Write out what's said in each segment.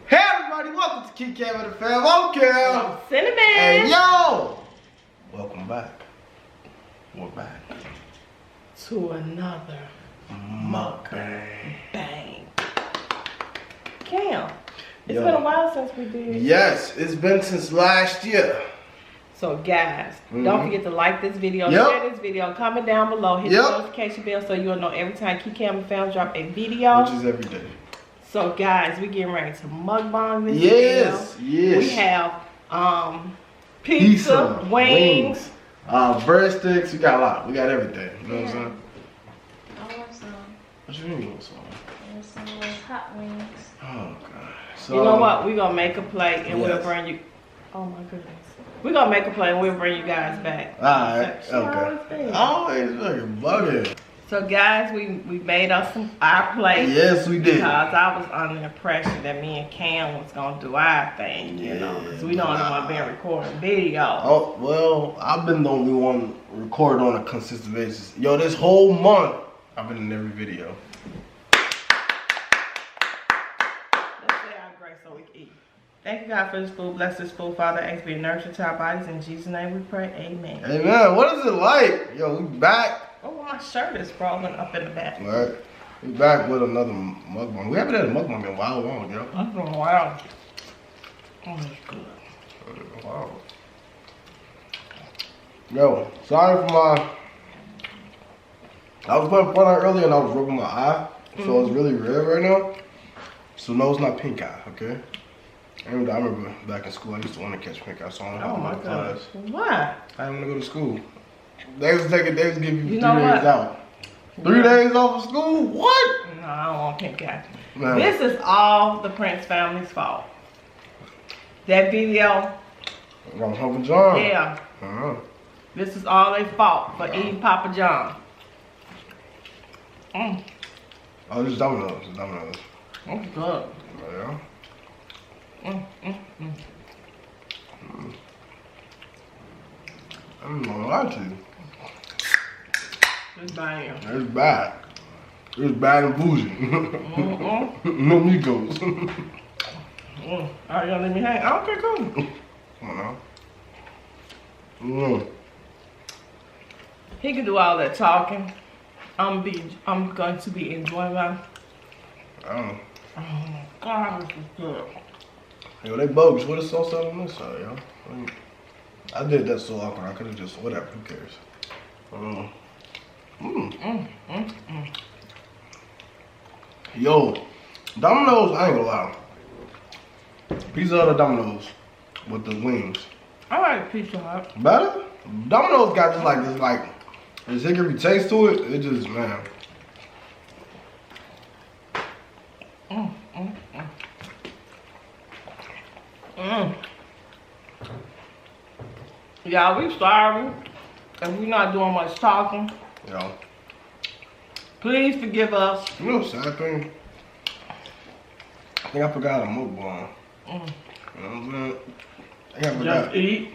Hey everybody, welcome to keekamthefam. Okay. Cinnamon. Hey yo. Welcome back. We're back To another Mukbang. bang. Cam, it's Yo. been a while since we did. Yes, it's been since last year. So guys, don't forget to like this video, Yep. share this video, comment down below, hit the notification bell so you'll know every time KEE'S drop a video. Which is every day. So guys, we getting ready to mukbang this Yes, video. yes. We have pizza, wings. Breadsticks, we got a lot. We got everything. You know what I'm saying? I want some. What you mean you want some? I want some of those hot wings. Oh god. So, You know what? We're gonna make a plate and we'll Yes. bring you. Oh my goodness. We're gonna make a plate and we'll bring you guys back. Alright, She always okay. been. Always fucking bugging. So guys, we made us our plate. Yes, we did. Because I was under the impression that me and Cam was gonna do our thing, you know, because we don't want to be recording video. Oh, well, I've been the only one recording on a consistent basis. Yo, this whole month, I've been in every video. Let's say our grace so we can eat. Thank you God for this food. Bless this food, Father. Ask be a nourishment to our bodies. In Jesus' name we pray. Amen. Hey man, what is it like? Yo, we back. Oh, my shirt is frozen up in the back. Alright, we back with another mukbang. We haven't had a mukbang in a while long, yo. That's been a while. Oh, that's good. Wow. Yo, sorry for my... I was putting front eye earlier and I was rubbing my eye. So it's really red right now. So no, it's not pink eye, okay? I remember back in school, I used to want to catch pink eye, so I don't Oh have my my gosh. class. Why? I didn't want to go to school. They was give you 3 know days what? out. 3 days off of school? What? No, I don't want pink eye. No. This is all the Prince family's fault. That video, I'm Uncle John. yeah. This is all their fault for eating Papa John. Oh, this is Dominoes. It's Dominoes. That's good. Yeah. I'm not gonna lie to you. It's bang. It's bad. It's bad and bougie. No Migos. Are you gonna let me hang? Okay, cool. Come on now. He can do all that talking. I'm going to be enjoying my. Oh. Oh my God, this is good. Yo, they bogus. What is sauce on this side, yo? I did that so awkward. I could have just, whatever, who cares? Yo, Dominoes, I ain't gonna lie. Pizza Hut or Dominoes with the wings. I like Pizza Hut. Better? Dominoes got this hickory taste to it. It just, man. Y'all, we sorry if we're not doing much talking. Yo. Please forgive us. You know, sad thing. I think I forgot a mukbang. You know what I'm saying? I think I forgot. Just eat.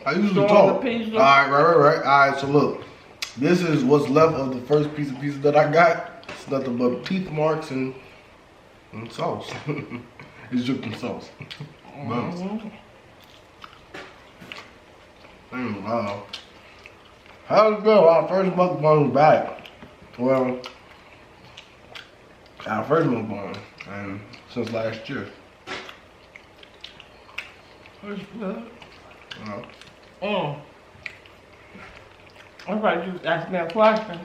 I usually Throw talk. the pizza. Alright, right. Alright, so look. This is what's left of the first piece of pizza that I got. It's nothing but teeth marks and sauce. It's dripped in sauce. Wow. How's it go? Our first mukbang back. Well, our first mukbang, and since last year. It's good. You know. I thought you asked me a question.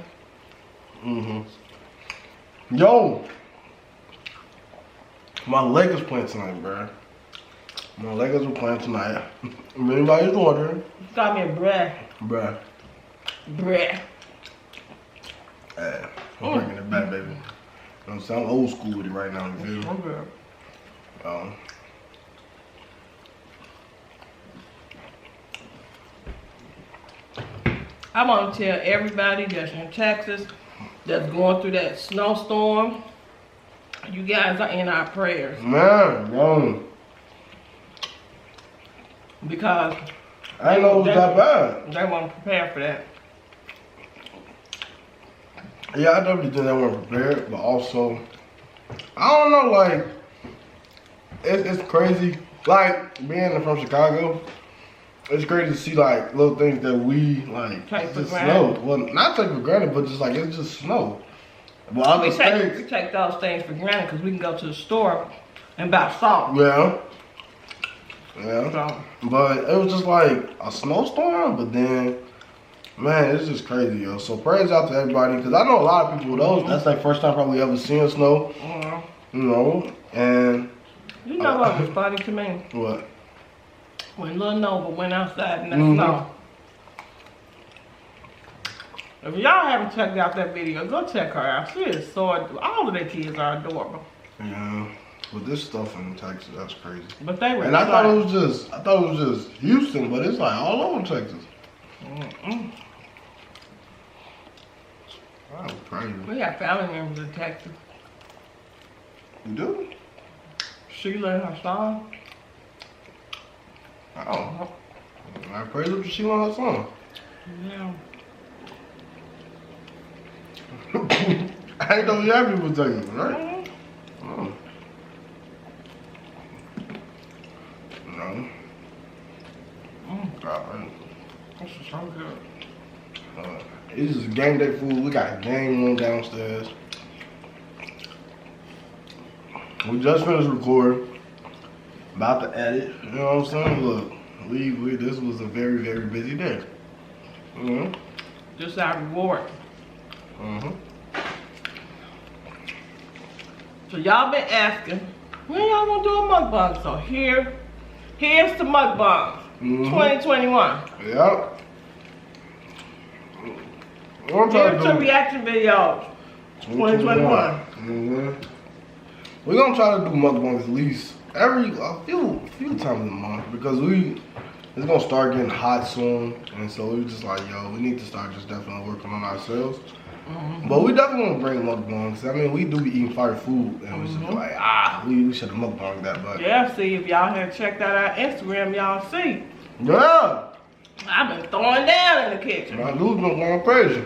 Yo, my Lakers playing tonight, bro. My Lakers are playing tonight. If anybody's wondering, You got me a bread. bruh. Bread. I'm bringing it back, baby. You know what I'm saying? I'm old school with it right now, you feel me? Okay. I want to tell everybody that's in Texas that's going through that snowstorm, you guys are in our prayers. Man, yo. Because I didn't know it was that bad. they weren't prepared for that. Yeah, I definitely think they weren't prepared, but also, I don't know, like, it's crazy. Like being from Chicago, it's crazy to see like little things that we like Take for just granted. snow. Well, not take for granted, but just like it's just snow. But other We states, take those things for granted because we can go to the store and buy salt. yeah. Yeah. So, But it was just like a snowstorm, but then, man, it's just crazy, yo. So praise out to everybody, because I know a lot of people, that's their first time probably ever seeing snow, you know, and... you know what was funny to me? What? When Lil Nova went outside in that Mhm. snow. If y'all haven't checked out that video, go check her out. She is so, all of their kids are adorable. Yeah. But this stuff in Texas, that's crazy. But they were And I thought it was just Houston, but it's like all over Texas. That was crazy. We have family members in Texas. You do? Sheila and her son. Oh. I praise up to Sheila and her son. Yeah. I ain't know you have people Texas, right? Oh. No. God, This is so good. this is game day food. We got a game room downstairs. We just finished recording. About to edit. You know what I'm saying? Look, this was a very, very busy day. Just our reward. So y'all been asking, when y'all gonna do a mukbang? So here's the mukbang. 2021. Yep. Here's the reaction videos. 2021. We're gonna try to do mukbangs at least a few times a month because it's gonna start getting hot soon, and so we just like, yo, we need to start just definitely working on ourselves. But we definitely want to bring mukbangs. I mean, we do be eating fire food, and we just like, we should have mukbanged that, but Yeah, see, if y'all have checked out our Instagram, y'all see. yeah, I've been throwing down in the kitchen. my dude's been going crazy.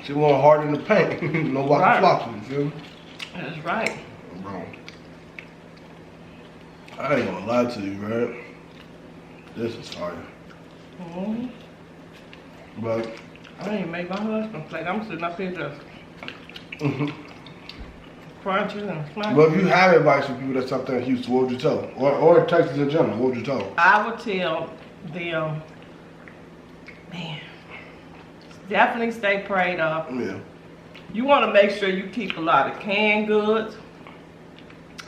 She went hard in the paint. No walkie Right. floppy, you feel me? That's right. Bro, I ain't gonna lie to you, right? This is fire. But I didn't even make my husband plate. I'm sitting up here just crunching and smacking. But if you have advice for people that's up there in Houston, what would you tell them? Or Texas in general, what would you tell them? I would tell them, man, definitely stay prayed up. Yeah. You want to make sure you keep a lot of canned goods.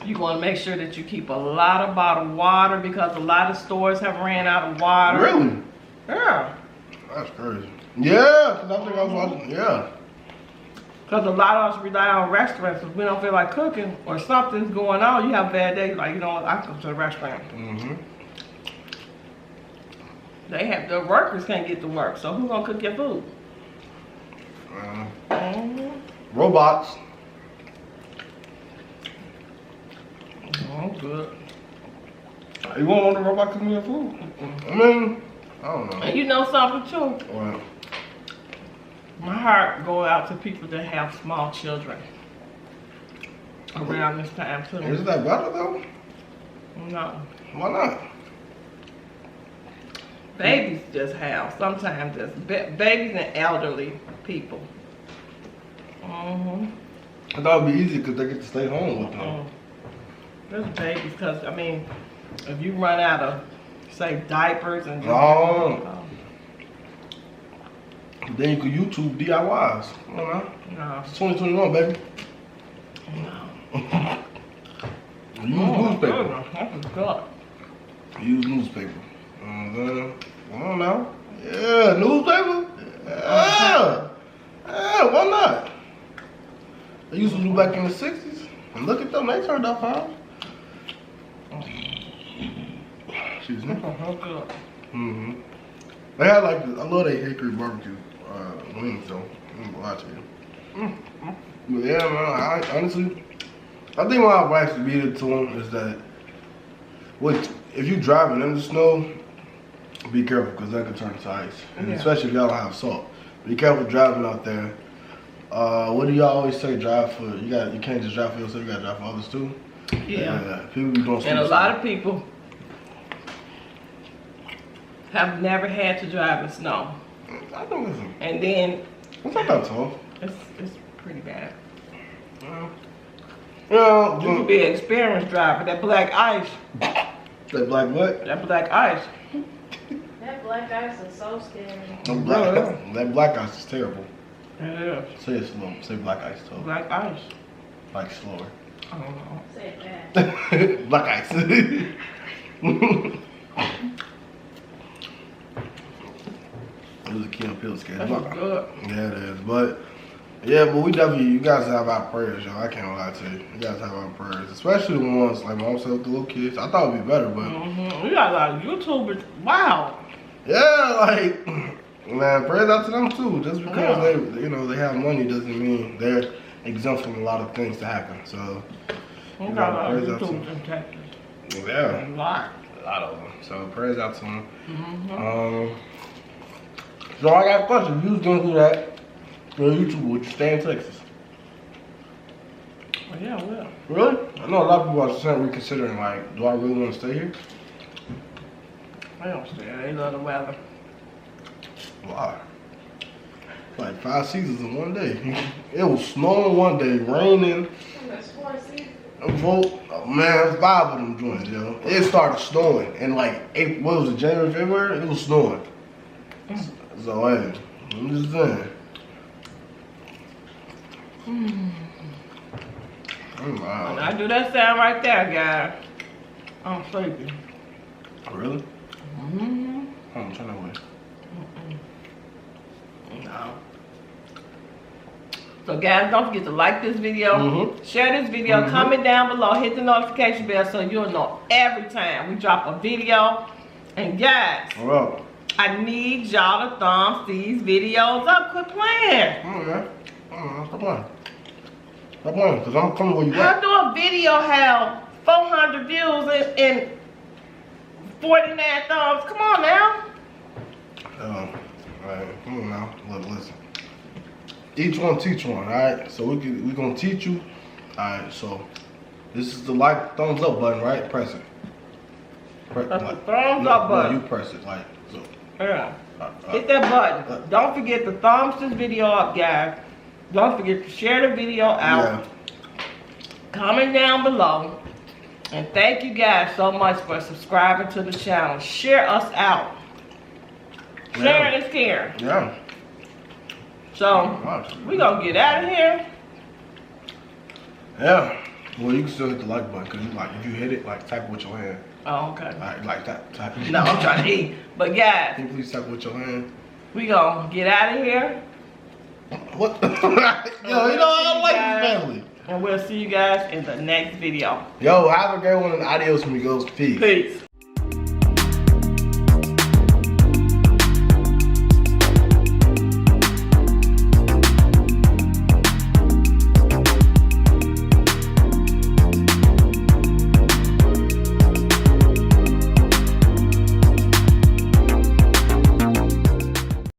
You want to make sure that you keep a lot of bottled water because a lot of stores have ran out of water. Really? Yeah. That's crazy. Yeah, because I think I was watching, yeah. Because a lot of us rely on restaurants. If we don't feel like cooking or something's going on, you have bad days, like, you know what, I come to the restaurant. The workers can't get to work, so who's going to cook your food? Robots. Oh, good. You want a robot cooking your food? I mean, I don't know. And you know something too? Well, My heart go out to people that have small children around this time too. is that better though? No. Why not? Babies just have, sometimes just babies and elderly people. I thought it'd be easy because they get to stay home with them. There's babies, because, I mean, if you run out of, say, diapers and just... Then you could YouTube DIYs. Come on now. No. It's 2021, baby. No. Use newspaper. That's good. Use newspaper. Come on now. Yeah, newspaper? Yeah. Yeah, why not? They used to do back in the 60s. And look at them, they turned out fine. Excuse me. That's good. They had like, I love that hickory barbecue wings though. I'm gonna lie to you. But yeah, man, honestly, I think my advice to be to them is that, if you're driving in the snow, be careful because that can turn to ice. And especially if y'all don't have salt. Be careful driving out there. What do y'all always say? Drive for you can't just drive for yourself. You gotta drive for others too. Yeah. People be doing. And a lot of people have never had to drive in snow. I don't listen. And then It's not that tough. it's pretty bad. Yeah. You could be an experienced driver. That black ice. That black what? That black ice. That black ice is so scary. That black ice is terrible. It is. Say it slow. Say black ice too. Black ice. Like slower. I don't know. Say it fast. Black ice. It was a key on pill scale. That's good. Yeah, it is. But we definitely, you guys have our prayers, y'all. I can't lie to you. You guys have our prayers, especially the ones like mom said with the little kids. I thought it'd be better, but We got a lot of YouTubers. Wow. yeah, like man, prayers out to them too. Just because they have money doesn't mean they're exempt from a lot of things to happen. So We got a lot of prayers out to YouTubers them. in Texas. Yeah, A lot. a lot of them. So prayers out to them. So I got a question. If you was gonna do that on YouTube, would you stay in Texas? Well, yeah, I will. Really? I know a lot of people are saying reconsidering. Like, do I really want to stay here? I don't stay. They love the weather. Why? Like 5 seasons in one day. It was snowing one day, raining. That's 4 seasons. Man, 5 of them joints, yo. It started snowing in like April, what was it, January, February? It was snowing. So hey, I'm just saying. When I do that sound right there, guys, I'm sleepy. Really? Mm-hmm. I'm trying to wait. No. So guys, don't forget to like this video, share this video, comment down below, hit the notification bell so you'll know every time we drop a video. And guys, Well, I need y'all to thumbs these videos up. Quit playing. stop playing. Stop playing, because I'm coming where you How at. do a video have 400 views and 49 thumbs? Come on now. Alright, come on now. Look, listen. Each one teach one, alright? So we're gonna teach you. Alright, so this is the like thumbs up button, right? Press it. That's the thumbs up button. No, you press it, like so. Yeah. Hit that button. Don't forget to thumbs this video up, guys. Don't forget to share the video out. Comment down below. And thank you guys so much for subscribing to the channel. Share us out. Sharing is caring. Yeah. So, we gonna get out of here. Yeah. Well, you can still hit the like button, because if you hit it, like type it with your hand. Oh, okay. Like that. Type it. No, I'm trying to eat. But guys, Can you please type it with your hand? we gonna get out of here. What? Yo, you know I like this family. And we'll see you guys in the next video. Yo, have a great one and adios, amigos. Peace. Peace.